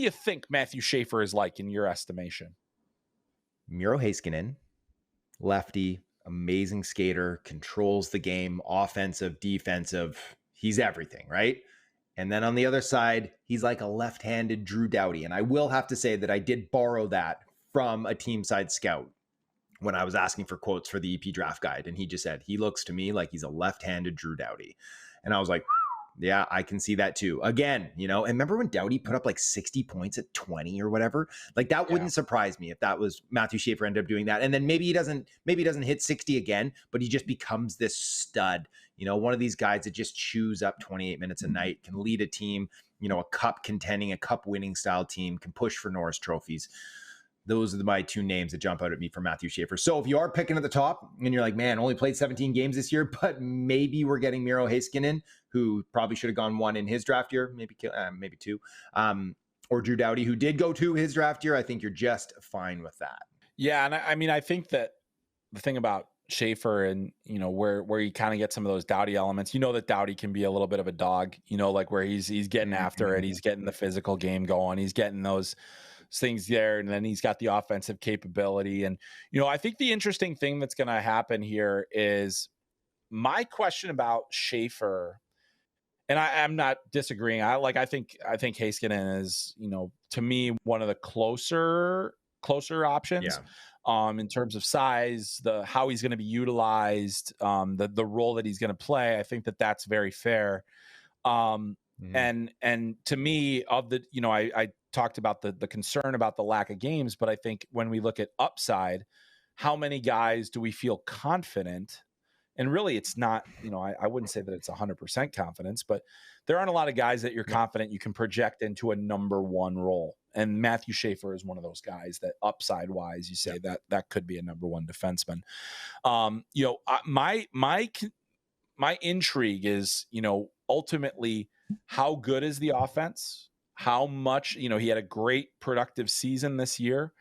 do you think Matthew Schaefer is like in your estimation? Miro Heiskanen, lefty, amazing skater, controls the game, offensive, defensive. He's everything, right? And then on the other side, he's like a left-handed Drew Doughty. And I will have to say that I did borrow that from a team side scout when I was asking for quotes for the EP draft guide. And he just said, he looks to me like he's a left-handed Drew Doughty. And I was like, yeah, I can see that too. Again, and remember when Doughty put up like 60 points at 20 or whatever? Like that wouldn't surprise me if that was Matthew Schaefer ended up doing that. And then maybe he doesn't hit 60 again, but he just becomes this stud, one of these guys that just chews up 28 minutes a night, can lead a team, a cup contending, a cup winning style team, can push for Norris trophies. Those are my two names that jump out at me for Matthew Schaefer. So if you are picking at the top and you're like, man, only played 17 games this year, but maybe we're getting Miro Heiskanen, who probably should have gone 1 in his draft year, maybe 2, or Drew Doughty, who did go 2 his draft year, I think you're just fine with that. Yeah, and I think that the thing about Schaefer and, where you kind of get some of those Doughty elements, that Doughty can be a little bit of a dog, like where he's getting after it, he's getting the physical game going, he's getting those things there, and then he's got the offensive capability. And I think the interesting thing that's going to happen here is my question about Schaefer, and I'm not disagreeing. I think Heiskanen is, to me, one of the closer options in terms of size, how he's going to be utilized, the role that he's going to play. I think that's very fair. And to me, I talked about the concern about the lack of games, but I think when we look at upside, how many guys do we feel confident? And really, it's not, I wouldn't say that it's 100% confidence, but there aren't a lot of guys that you're confident you can project into a number 1 role. And Matthew Schaefer is one of those guys that upside wise, you say that could be a number 1 defenseman. My intrigue is, ultimately, how good is the offense? How much, he had a great productive season this year.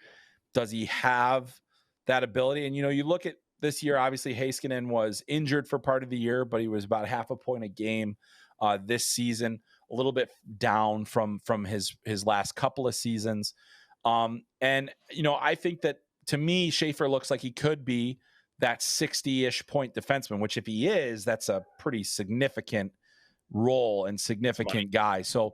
Does he have that ability? And, you look at this year, obviously Heiskanen was injured for part of the year, but he was about half a point a game this season, a little bit down from his last couple of seasons. And, I think that to me, Schaefer looks like he could be that 60-ish point defenseman, which if he is, that's a pretty significant role and significant guy. So